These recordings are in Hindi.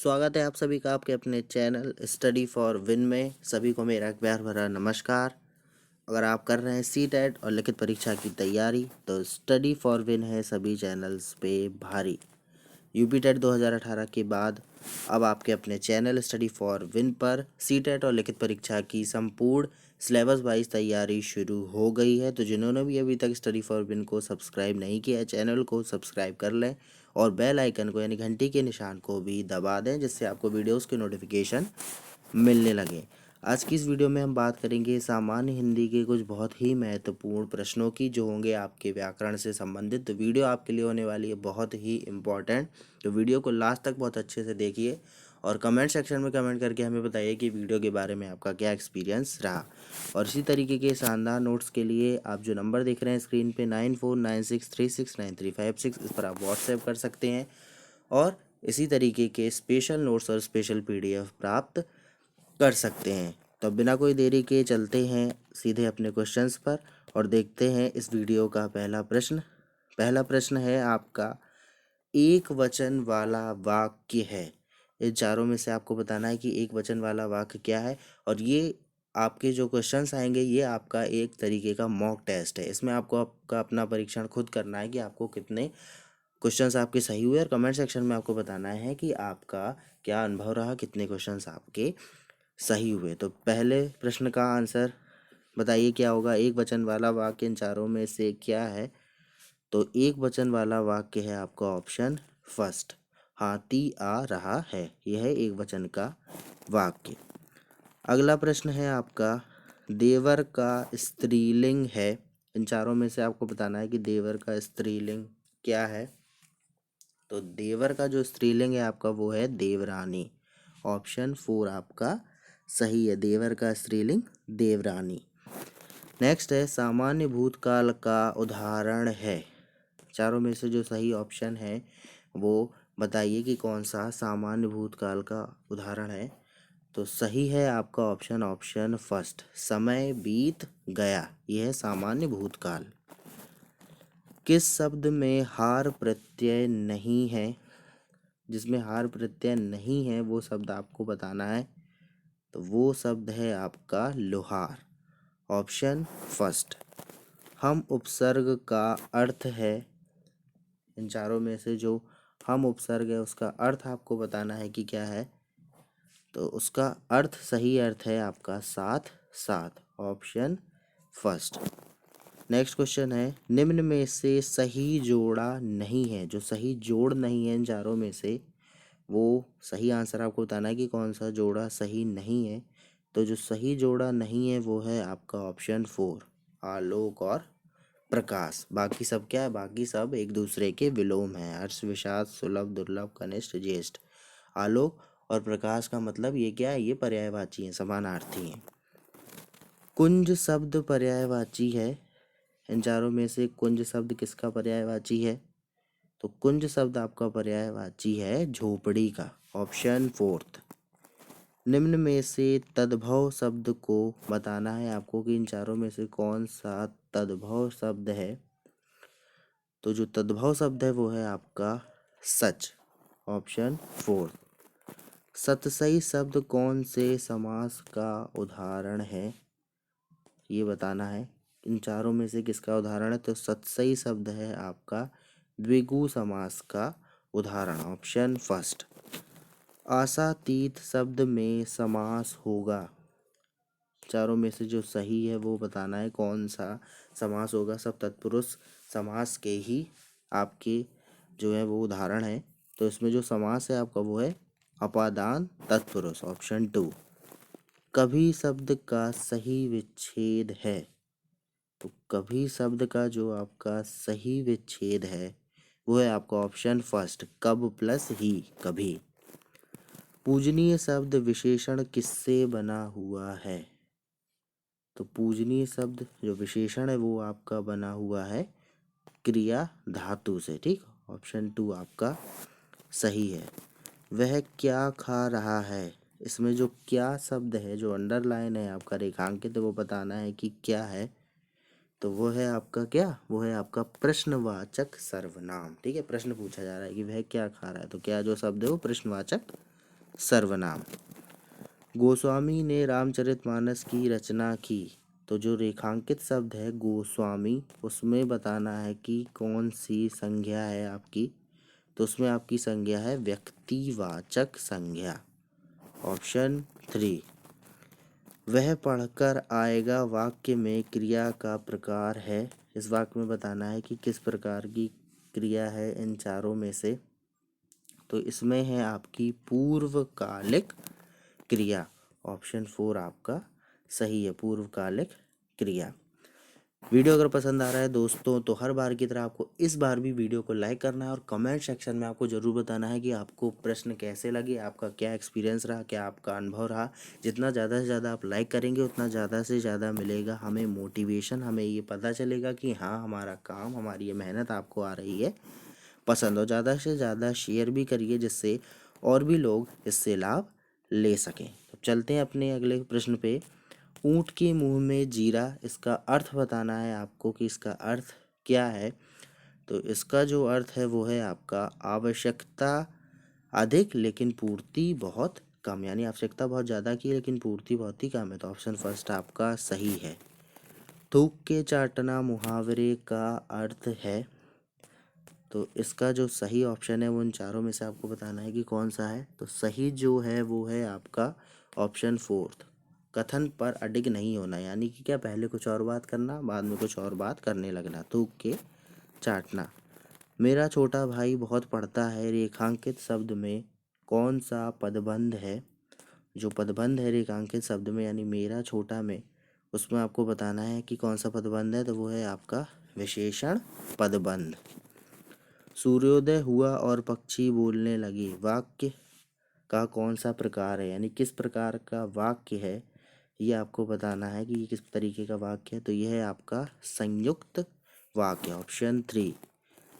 स्वागत है आप सभी का आपके अपने चैनल स्टडी फॉर विन में। सभी को मेरा प्यार भरा नमस्कार। अगर आप कर रहे हैं सी टेट और लिखित परीक्षा की तैयारी तो स्टडी फॉर विन है सभी चैनल्स पे भारी। यूपी टेट 2018 के बाद अब आपके अपने चैनल स्टडी फॉर विन पर सी टेट और लिखित परीक्षा की संपूर्ण सिलेबस वाइज तैयारी शुरू हो गई है। तो जिन्होंने भी अभी तक स्टडी फॉर विन को सब्सक्राइब नहीं किया है, चैनल को सब्सक्राइब कर लें और बेल आइकन को यानी घंटी के निशान को भी दबा दें, जिससे आपको वीडियोस के नोटिफिकेशन मिलने लगे। आज की इस वीडियो में हम बात करेंगे सामान्य हिंदी के कुछ बहुत ही महत्वपूर्ण प्रश्नों की, जो होंगे आपके व्याकरण से संबंधित। तो वीडियो आपके लिए होने वाली है बहुत ही इम्पॉर्टेंट। तो वीडियो को लास्ट तक बहुत अच्छे से देखिए और कमेंट सेक्शन में कमेंट करके हमें बताइए कि वीडियो के बारे में आपका क्या एक्सपीरियंस रहा। और इसी तरीके के शानदार नोट्स के लिए आप जो नंबर देख रहे हैं स्क्रीन पे 9496369356, इस पर आप व्हाट्सएप कर सकते हैं और इसी तरीके के स्पेशल नोट्स और स्पेशल पीडीएफ प्राप्त कर सकते हैं। तो बिना कोई देरी के चलते हैं सीधे अपने क्वेश्चंस पर और देखते हैं इस वीडियो का पहला प्रश्न। पहला प्रश्न है आपका, एक वचन वाला वाक्य है। इन चारों में से आपको बताना है कि एक वचन वाला वाक्य क्या है। और ये आपके जो क्वेश्चंस आएंगे ये आपका एक तरीके का मॉक टेस्ट है। इसमें आपको आपका अपना परीक्षण खुद करना है कि आपको कितने क्वेश्चंस आपके सही हुए, और कमेंट सेक्शन में आपको बताना है कि आपका क्या अनुभव रहा, कितने क्वेश्चंस आपके सही हुए। तो पहले प्रश्न का आंसर बताइए क्या होगा। एक वचन वाला वाक्य इन चारों में से क्या है। तो एक वचन वाला वाक्य है आपका ऑप्शन फर्स्ट, हाथी आ रहा है। यह है एक वचन का वाक्य। अगला प्रश्न है आपका, देवर का स्त्रीलिंग है। इन चारों में से आपको बताना है कि देवर का स्त्रीलिंग क्या है। तो देवर का जो स्त्रीलिंग है आपका वो है देवरानी। ऑप्शन 4 आपका सही है, देवर का स्त्रीलिंग देवरानी। नेक्स्ट है, सामान्य भूतकाल का उदाहरण है। चारों में से जो सही ऑप्शन है वो बताइए कि कौन सा सामान्य भूतकाल का उदाहरण है। तो सही है आपका ऑप्शन फर्स्ट, समय बीत गया। यह है सामान्य भूतकाल। किस शब्द में हार प्रत्यय नहीं है। जिसमें हार प्रत्यय नहीं है वो शब्द आपको बताना है। तो वो शब्द है आपका लोहार। Option first. हम उपसर्ग का अर्थ है। इन चारों में से जो हम उपसर्ग है उसका अर्थ आपको बताना है कि क्या है। तो उसका अर्थ, सही अर्थ है आपका साथ साथ। Option first. नेक्स्ट क्वेश्चन है, निम्न में से सही जोड़ा नहीं है। जो सही जोड़ नहीं है इन चारों में से वो सही आंसर आपको बताना है कि कौन सा जोड़ा सही नहीं है। तो जो सही जोड़ा नहीं है वो है आपका ऑप्शन 4, आलोक और प्रकाश। बाकी सब क्या है, बाकी सब एक दूसरे के विलोम हैं। हर्ष विषाद सुलभ दुर्लभ कनिष्ठ ज्येष्ठ। आलोक और प्रकाश का मतलब ये क्या है, ये पर्यायवाची हैं, समानार्थी हैं। कुंज शब्द पर्यायवाची है। इन चारों में से कुंज शब्द किसका पर्यायवाची है। तो कुंज शब्द आपका पर्यायवाची है झोपड़ी का। Option fourth. निम्न में से तद्भव शब्द को बताना है आपको कि इन चारों में से कौन सा तद्भव शब्द है। तो जो तद्भव शब्द है वो है आपका सच। Option fourth. सतसई शब्द कौन से समास का उदाहरण है, ये बताना है। इन चारों में से किसका उदाहरण है। तो सतसई शब्द है आपका द्विगु समास का उदाहरण। Option first. आशातीत शब्द में समास होगा। चारों में से जो सही है वो बताना है कौन सा समास होगा। सब तत्पुरुष समास के ही आपके जो है वो उदाहरण है। तो इसमें जो समास है आपका वो है अपादान तत्पुरुष। ऑप्शन 2। कभी शब्द का सही विच्छेद है। तो कभी शब्द का जो आपका सही विच्छेद है वो है आपका ऑप्शन फर्स्ट, कब प्लस ही, कभी। पूजनीय शब्द विशेषण किससे बना हुआ है। तो पूजनीय शब्द जो विशेषण है वो आपका बना हुआ है क्रिया धातु से। ठीक, ऑप्शन 2 आपका सही है। वह क्या खा रहा है। इसमें जो क्या शब्द है, जो अंडरलाइन है आपका रेखांकित, वो बताना है कि क्या है। तो वो है आपका क्या, वो है आपका प्रश्नवाचक सर्वनाम। ठीक है, प्रश्न पूछा जा रहा है कि वह क्या खा रहा है, तो क्या जो शब्द है वो प्रश्नवाचक सर्वनाम। गोस्वामी ने रामचरितमानस की रचना की। तो जो रेखांकित शब्द है गोस्वामी, उसमें बताना है कि कौन सी संज्ञा है आपकी। तो उसमें आपकी संज्ञा है व्यक्तिवाचक संज्ञा। ऑप्शन 3। वह पढ़कर आएगा वाक्य में क्रिया का प्रकार है। इस वाक्य में बताना है कि किस प्रकार की क्रिया है इन चारों में से। तो इसमें है आपकी पूर्वकालिक क्रिया। ऑप्शन 4 आपका सही है, पूर्वकालिक क्रिया। वीडियो अगर पसंद आ रहा है दोस्तों तो हर बार की तरह आपको इस बार भी वीडियो को लाइक करना है और कमेंट सेक्शन में आपको ज़रूर बताना है कि आपको प्रश्न कैसे लगे, आपका क्या एक्सपीरियंस रहा, क्या आपका अनुभव रहा। जितना ज़्यादा से ज़्यादा आप लाइक करेंगे उतना ज़्यादा से ज़्यादा मिलेगा हमें मोटिवेशन, हमें ये पता चलेगा कि हाँ हमारा काम, हमारी ये मेहनत आपको आ रही है पसंद। और ज़्यादा से ज़्यादा शेयर भी करिए जिससे और भी लोग इससे लाभ ले सकें। तो चलते हैं अपने अगले प्रश्न पे। ऊँट के मुंह में जीरा, इसका अर्थ बताना है आपको कि इसका अर्थ क्या है। तो इसका जो अर्थ है वो है आपका आवश्यकता अधिक लेकिन पूर्ति बहुत कम, यानी आवश्यकता बहुत ज़्यादा की लेकिन पूर्ति बहुत ही कम है। तो ऑप्शन फर्स्ट आपका सही है। थूक के चाटना मुहावरे का अर्थ है। तो इसका जो सही ऑप्शन है वो इन चारों में से आपको बताना है कि कौन सा है। तो सही जो है वो है आपका ऑप्शन 4, कथन पर अडिग नहीं होना, यानी कि क्या पहले कुछ और बात करना बाद में कुछ और बात करने लगना। थूक के चाटना। मेरा छोटा भाई बहुत पढ़ता है, रेखांकित शब्द में कौन सा पदबंध है। जो पदबंध है रेखांकित शब्द में यानी मेरा छोटा में, उसमें आपको बताना है कि कौन सा पदबंध है। तो वो है आपका विशेषण पदबंध। सूर्योदय हुआ और पक्षी बोलने लगे, वाक्य का कौन सा प्रकार है, यानी किस प्रकार का वाक्य है ये आपको बताना है कि ये किस तरीके का वाक्य है। तो यह है आपका संयुक्त वाक्य। ऑप्शन 3।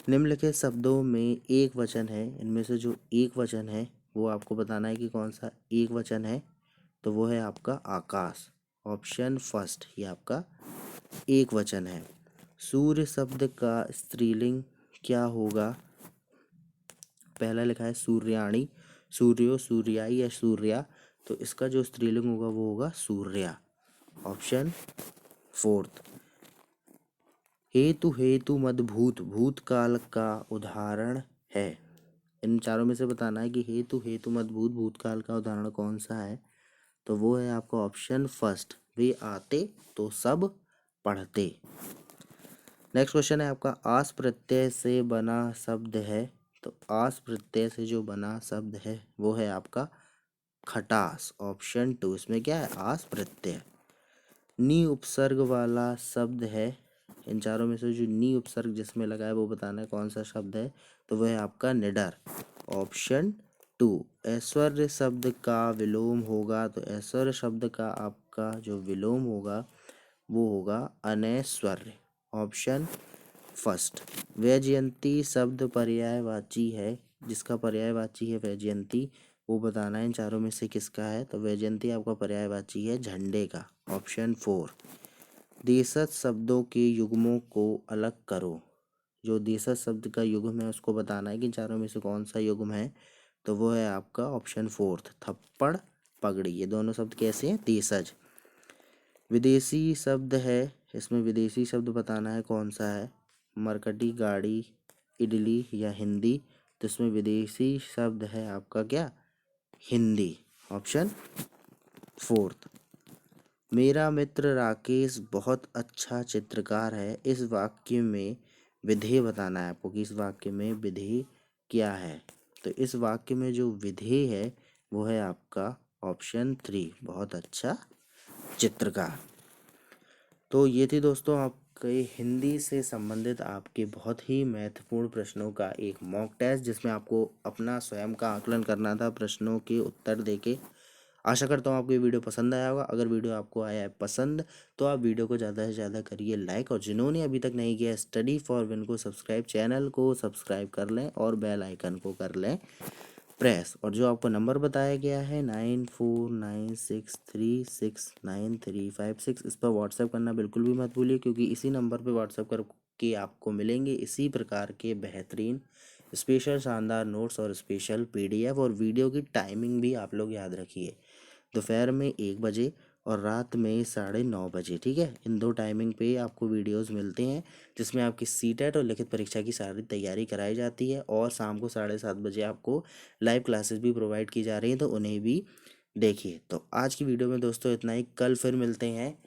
निम्नलिखित शब्दों में एक वचन है, इनमें से जो एक वचन है वो आपको बताना है कि कौन सा एक वचन है। तो वो है आपका आकाश। ऑप्शन फर्स्ट ये आपका एक वचन है। सूर्य शब्द का स्त्रीलिंग क्या होगा। पहला लिखा है सूर्याणी, सूर्यो, सूर्याई या सूर्या। तो इसका जो स्त्रीलिंग होगा वो होगा सूर्या। ऑप्शन 4। हेतु हेतु मदभूत भूतकाल का उदाहरण है। इन चारों में से बताना है कि हेतु हेतु मदभूत भूतकाल का उदाहरण कौन सा है। तो वो है आपका ऑप्शन फर्स्ट, वे आते तो सब पढ़ते। नेक्स्ट क्वेश्चन है आपका आस प्रत्यय से बना शब्द है। तो आस प्रत्यय से जो बना शब्द है वो है आपका खटास। ऑप्शन 2 इसमें क्या है आस प्रत्यय। नी उपसर्ग वाला शब्द है। इन चारों में से जो नी उपसर्ग जिसमें लगा है वो बताना है कौन सा शब्द है। तो वह है आपका निडर। ऑप्शन 2। ऐश्वर्य शब्द का विलोम होगा। तो ऐश्वर्य शब्द का आपका जो विलोम होगा वो होगा अनैश्वर्य। Option first. वैजयंती शब्द पर्यायवाची है, जिसका पर्यायवाची है वैजयंती, वो बताना है इन चारों में से किसका है। तो वैजयंती आपका पर्यायवाची है झंडे का। ऑप्शन 4। देशज शब्दों के युग्मों को अलग करो। जो देशज शब्द का युग्म है उसको बताना है कि इन चारों में से कौन सा युग्म है। तो वो है आपका ऑप्शन 4 थप्पड़ पगड़ी। ये दोनों शब्द कैसे हैं देशज। विदेशी शब्द है, इसमें विदेशी शब्द बताना है कौन सा है। मरकटी, गाड़ी, इडली या हिंदी। तो इसमें विदेशी शब्द है आपका क्या हिंदी। ऑप्शन 4। मेरा मित्र राकेश बहुत अच्छा चित्रकार है। इस वाक्य में विधेय बताना है आपको कि इस वाक्य में विधेय क्या है। तो इस वाक्य में जो विधेय है वो है आपका ऑप्शन 3 बहुत अच्छा चित्रकार। तो ये थी दोस्तों आपके हिंदी से संबंधित आपके बहुत ही महत्वपूर्ण प्रश्नों का एक मॉक टेस्ट, जिसमें आपको अपना स्वयं का आकलन करना था प्रश्नों के उत्तर देके। आशा करता हूँ आपको ये वीडियो पसंद आया होगा। अगर वीडियो आपको आया है पसंद तो आप वीडियो को ज़्यादा से ज़्यादा करिए लाइक, और जिन्होंने अभी तक नहीं किया स्टडी फॉर विन को सब्सक्राइब, चैनल को सब्सक्राइब कर लें और बेल आइकन को कर लें प्रेस। और जो आपको नंबर बताया गया है 9496369356, इस पर व्हाट्सएप करना बिल्कुल भी मत भूलिए, क्योंकि इसी नंबर पर व्हाट्सएप करके आपको मिलेंगे इसी प्रकार के बेहतरीन स्पेशल शानदार नोट्स और स्पेशल पीडीएफ और वीडियो की टाइमिंग भी आप लोग याद रखिए, दोपहर में 1 बजे और रात में 9:30 बजे, ठीक है। इन 2 टाइमिंग पे आपको वीडियोस मिलते हैं जिसमें आपकी सीटेट और लिखित परीक्षा की सारी तैयारी कराई जाती है, और शाम को 7:30 बजे आपको लाइव क्लासेस भी प्रोवाइड की जा रही हैं, तो उन्हें भी देखिए। तो आज की वीडियो में दोस्तों इतना ही, कल फिर मिलते हैं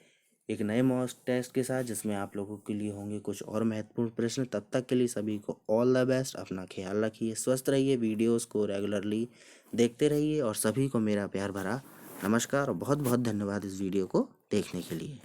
एक नए मॉक टेस्ट के साथ जिसमें आप लोगों के लिए होंगे कुछ और महत्वपूर्ण प्रश्न। तब तक के लिए सभी को ऑल द बेस्ट, अपना ख्याल रखिए, स्वस्थ रहिए, वीडियोस को रेगुलरली देखते रहिए, और सभी को मेरा प्यार भरा नमस्कार और बहुत बहुत धन्यवाद इस वीडियो को देखने के लिए।